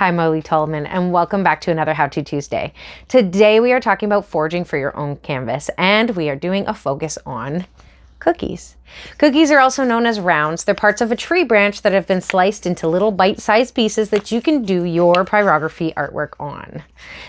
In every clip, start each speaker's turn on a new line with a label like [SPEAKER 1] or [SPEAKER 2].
[SPEAKER 1] Hi, Molly Tallman, and welcome back to another How To Tuesday. Today we are talking about foraging for your own canvas, and we are doing a focus on cookies. Cookies are also known as rounds. They're parts of a tree branch that have been sliced into little bite-sized pieces that you can do your pyrography artwork on.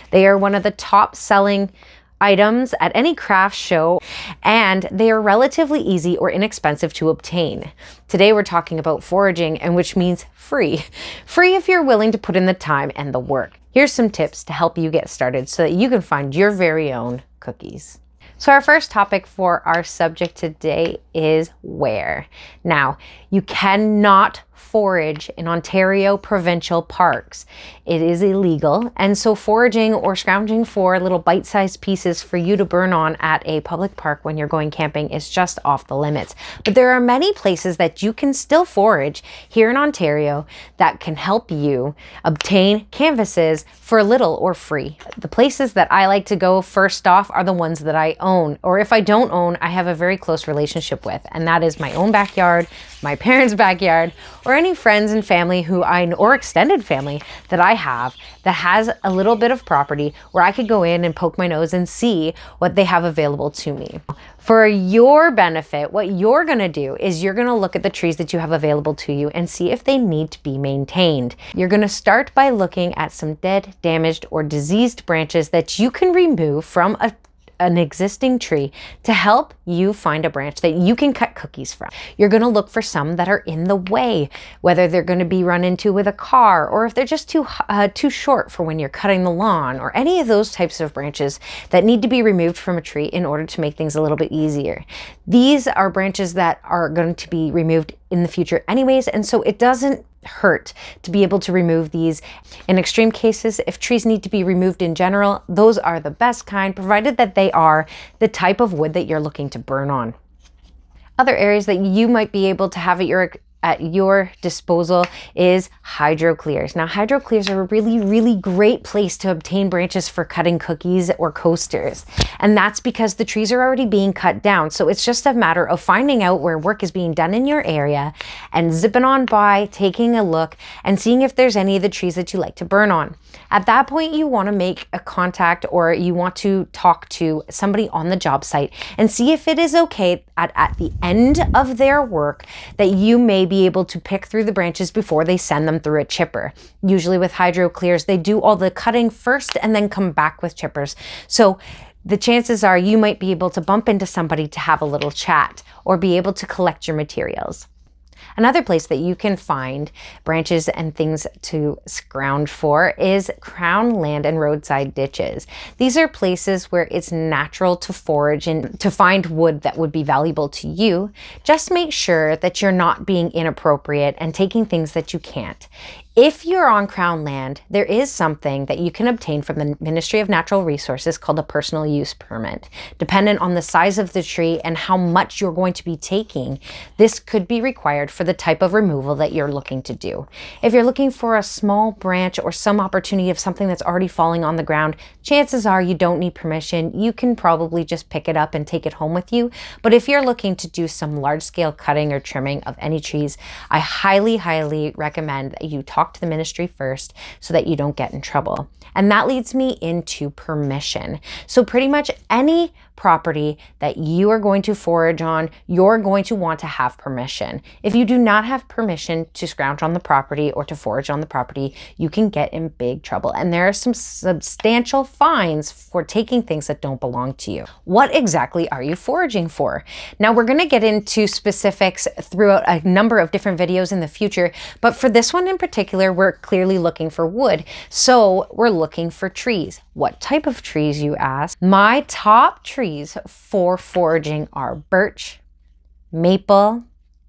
[SPEAKER 1] They are one of the top-selling items at any craft show, and they are relatively easy or inexpensive to obtain. Today we're talking about foraging, and which means free. Free if you're willing to put in the time and the work. Here's some tips to help you get started so that you can find your very own cookies. So our first topic for our subject today is where. Now, you cannot forage in Ontario provincial parks. It is illegal, and so foraging or scrounging for little bite-sized pieces for you to burn on at a public park when you're going camping is just off the limits. But there are many places that you can still forage here in Ontario that can help you obtain canvases for little or free. The places that I like to go first off are the ones that I own, or if I don't own, I have a very close relationship with, and that is my own backyard, my parents' backyard, or any friends and family or extended family that I have that has a little bit of property where I could go in and poke my nose and see what they have available to me. For your benefit, what you're gonna do is you're gonna look at the trees that you have available to you and see if they need to be maintained. You're gonna start by looking at some dead, damaged, or diseased branches that you can remove from an existing tree to help you find a branch that you can cut cookies from. You're going to look for some that are in the way, whether they're going to be run into with a car or if they're just too short for when you're cutting the lawn, or any of those types of branches that need to be removed from a tree in order to make things a little bit easier. These are branches that are going to be removed in the future anyways, and so it doesn't hurt to be able to remove these. In extreme cases, if trees need to be removed in general, those are the best kind, provided that they are the type of wood that you're looking to burn on. Other areas that you might be able to have at your disposal is hydro clears. Now, hydro clears are a really great place to obtain branches for cutting cookies or coasters. And that's because the trees are already being cut down. So it's just a matter of finding out where work is being done in your area and zipping on by, taking a look and seeing if there's any of the trees that you like to burn on. At that point, you want to make a contact, or you want to talk to somebody on the job site and see if it is okay at the end of their work that you may be able to pick through the branches before they send them through a chipper. Usually with hydro clears, they do all the cutting first and then come back with chippers. So the chances are you might be able to bump into somebody to have a little chat or be able to collect your materials. Another place that you can find branches and things to scrounge for is crown land and roadside ditches. These are places where it's natural to forage and to find wood that would be valuable to you. Just make sure that you're not being inappropriate and taking things that you can't. If you're on Crown land, there is something that you can obtain from the Ministry of Natural Resources called a personal use permit. Dependent on the size of the tree and how much you're going to be taking, this could be required for the type of removal that you're looking to do. If you're looking for a small branch or some opportunity of something that's already falling on the ground, chances are you don't need permission. You can probably just pick it up and take it home with you. But if you're looking to do some large-scale cutting or trimming of any trees, I highly recommend that you talk to the ministry first so that you don't get in trouble. And that leads me into permission. So pretty much any property that you are going to forage on, you're going to want to have permission. If you do not have permission to scrounge on the property or to forage on the property, you can get in big trouble. And there are some substantial fines for taking things that don't belong to you. What exactly are you foraging for? Now, we're going to get into specifics throughout a number of different videos in the future, but for this one in particular, we're clearly looking for wood. So we're looking for trees. What type of trees, you ask? My top trees for foraging are birch, maple,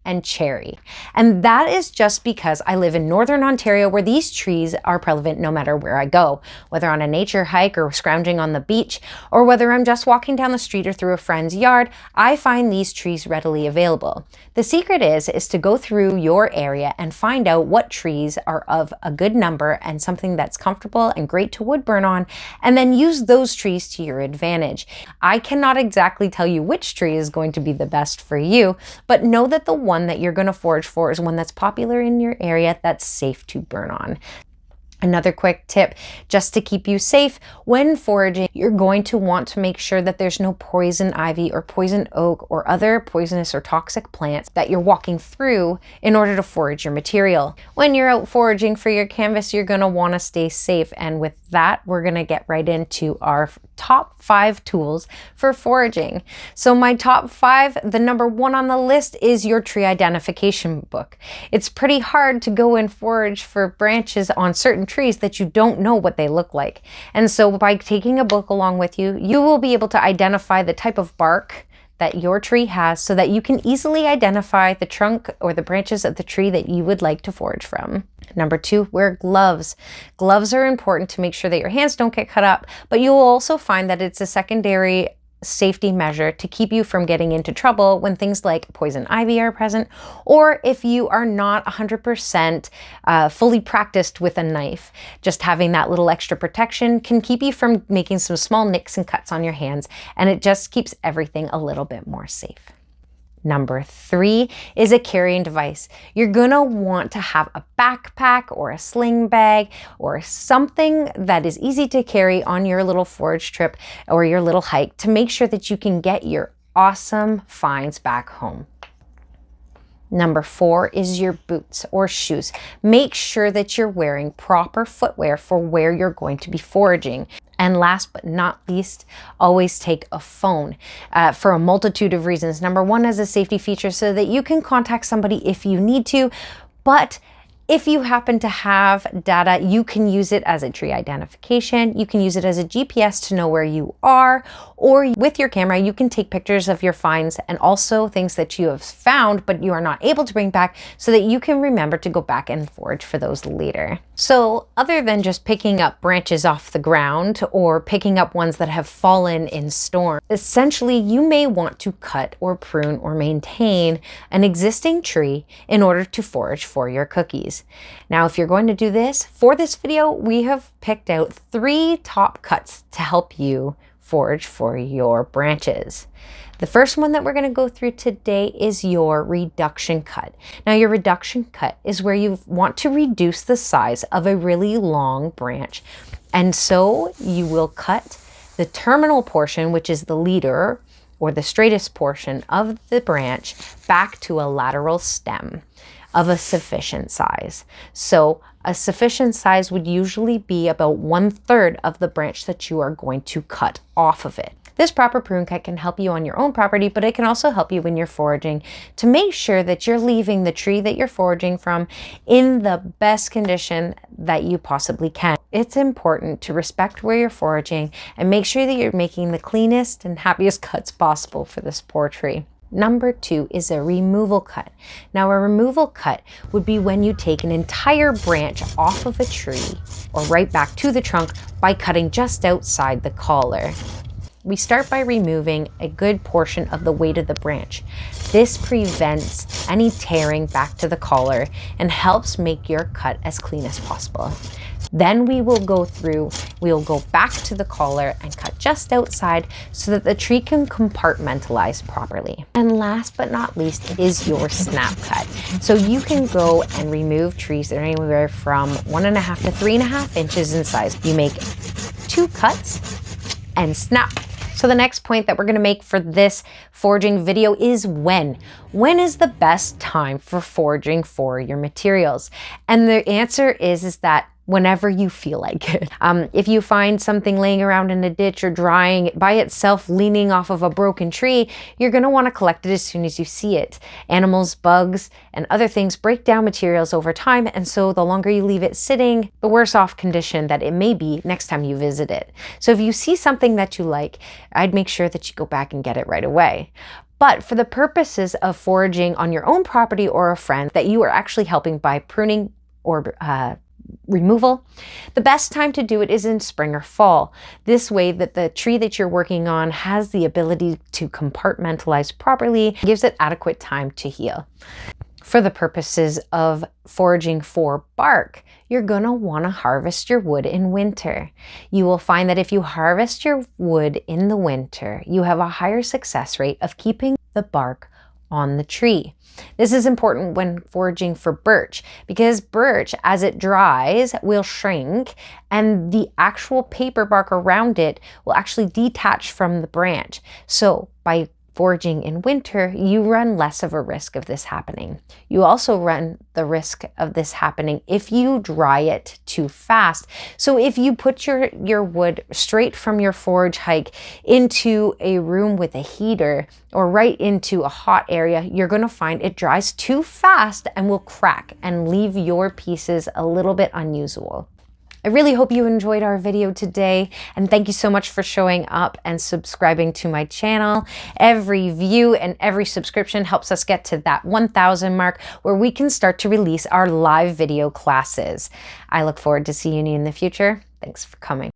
[SPEAKER 1] and cherry. And that is just because I live in Northern Ontario, where these trees are prevalent no matter where I go, whether on a nature hike or scrounging on the beach, or whether I'm just walking down the street or through a friend's yard, I find these trees readily available. The secret is to go through your area and find out what trees are of a good number and something that's comfortable and great to wood burn on, and then use those trees to your advantage. I cannot exactly tell you which tree is going to be the best for you, but know that the one that you're going to forage for is one that's popular in your area, that's safe to burn on. Another quick tip, just to keep you safe, when foraging, you're going to want to make sure that there's no poison ivy or poison oak or other poisonous or toxic plants that you're walking through in order to forage your material. When you're out foraging for your canvas, you're going to want to stay safe. And with that, we're going to get right into our top 5 tools for foraging. So my top 5, the number 1 on the list is your tree identification book. It's pretty hard to go and forage for branches on certain trees that you don't know what they look like. And so by taking a book along with you, you will be able to identify the type of bark that your tree has so that you can easily identify the trunk or the branches of the tree that you would like to forage from. Number 2, wear gloves. Gloves are important to make sure that your hands don't get cut up, but you will also find that it's a secondary safety measure to keep you from getting into trouble when things like poison ivy are present, or if you are not 100% fully practiced with a knife. Just having that little extra protection can keep you from making some small nicks and cuts on your hands, and it just keeps everything a little bit more safe. Number 3 is a carrying device. You're gonna want to have a backpack or a sling bag or something that is easy to carry on your little forage trip or your little hike to make sure that you can get your awesome finds back home. Number 4 is your boots or shoes. Make sure that you're wearing proper footwear for where you're going to be foraging. And last but not least, always take a phone for a multitude of reasons. Number 1, as a safety feature so that you can contact somebody if you need to, but if you happen to have data, you can use it as a tree identification. You can use it as a GPS to know where you are, or with your camera, you can take pictures of your finds and also things that you have found, but you are not able to bring back so that you can remember to go back and forage for those later. So other than just picking up branches off the ground or picking up ones that have fallen in storm, essentially you may want to cut or prune or maintain an existing tree in order to forage for your cookies. Now, if you're going to do this, for this video, we have picked out 3 top cuts to help you forage for your branches. The first one that we're going to go through today is your reduction cut. Now, your reduction cut is where you want to reduce the size of a really long branch. And so you will cut the terminal portion, which is the leader or the straightest portion of the branch, back to a lateral stem of a sufficient size. So a sufficient size would usually be about 1/3 of the branch that you are going to cut off of it. This proper prune cut can help you on your own property, but it can also help you when you're foraging to make sure that you're leaving the tree that you're foraging from in the best condition that you possibly can. It's important to respect where you're foraging and make sure that you're making the cleanest and happiest cuts possible for this poor tree. Number 2 is a removal cut. Now, a removal cut would be when you take an entire branch off of a tree or right back to the trunk by cutting just outside the collar. We start by removing a good portion of the weight of the branch. This prevents any tearing back to the collar and helps make your cut as clean as possible. Then we'll go back to the collar and cut just outside so that the tree can compartmentalize properly. And last but not least is your snap cut. So you can go and remove trees that are anywhere from 1.5 to 3.5 inches in size. You make 2 cuts and snap. So the next point that we're going to make for this foraging video is when. When is the best time for foraging for your materials? And the answer is that whenever you feel like it. If you find something laying around in a ditch or drying by itself, leaning off of a broken tree, you're going to want to collect it as soon as you see it. Animals, bugs, and other things break down materials over time, and so the longer you leave it sitting, the worse off condition that it may be next time you visit it. So if you see something that you like, I'd make sure that you go back and get it right away. But for the purposes of foraging on your own property or a friend that you are actually helping by pruning or removal, the best time to do it is in spring or fall. This way that the tree that you're working on has the ability to compartmentalize properly, gives it adequate time to heal. For the purposes of foraging for bark, you're gonna wanna harvest your wood in winter. You will find that if you harvest your wood in the winter, you have a higher success rate of keeping the bark on the tree. This is important when foraging for birch because birch, as it dries, will shrink and the actual paper bark around it will actually detach from the branch. So by foraging in winter, you run less of a risk of this happening. You also run the risk of this happening if you dry it too fast. So if you put your wood straight from your forage hike into a room with a heater or right into a hot area, you're going to find it dries too fast and will crack and leave your pieces a little bit unusable. I really hope you enjoyed our video today, and thank you so much for showing up and subscribing to my channel. Every view and every subscription helps us get to that 1,000 mark where we can start to release our live video classes. I look forward to seeing you in the future. Thanks for coming.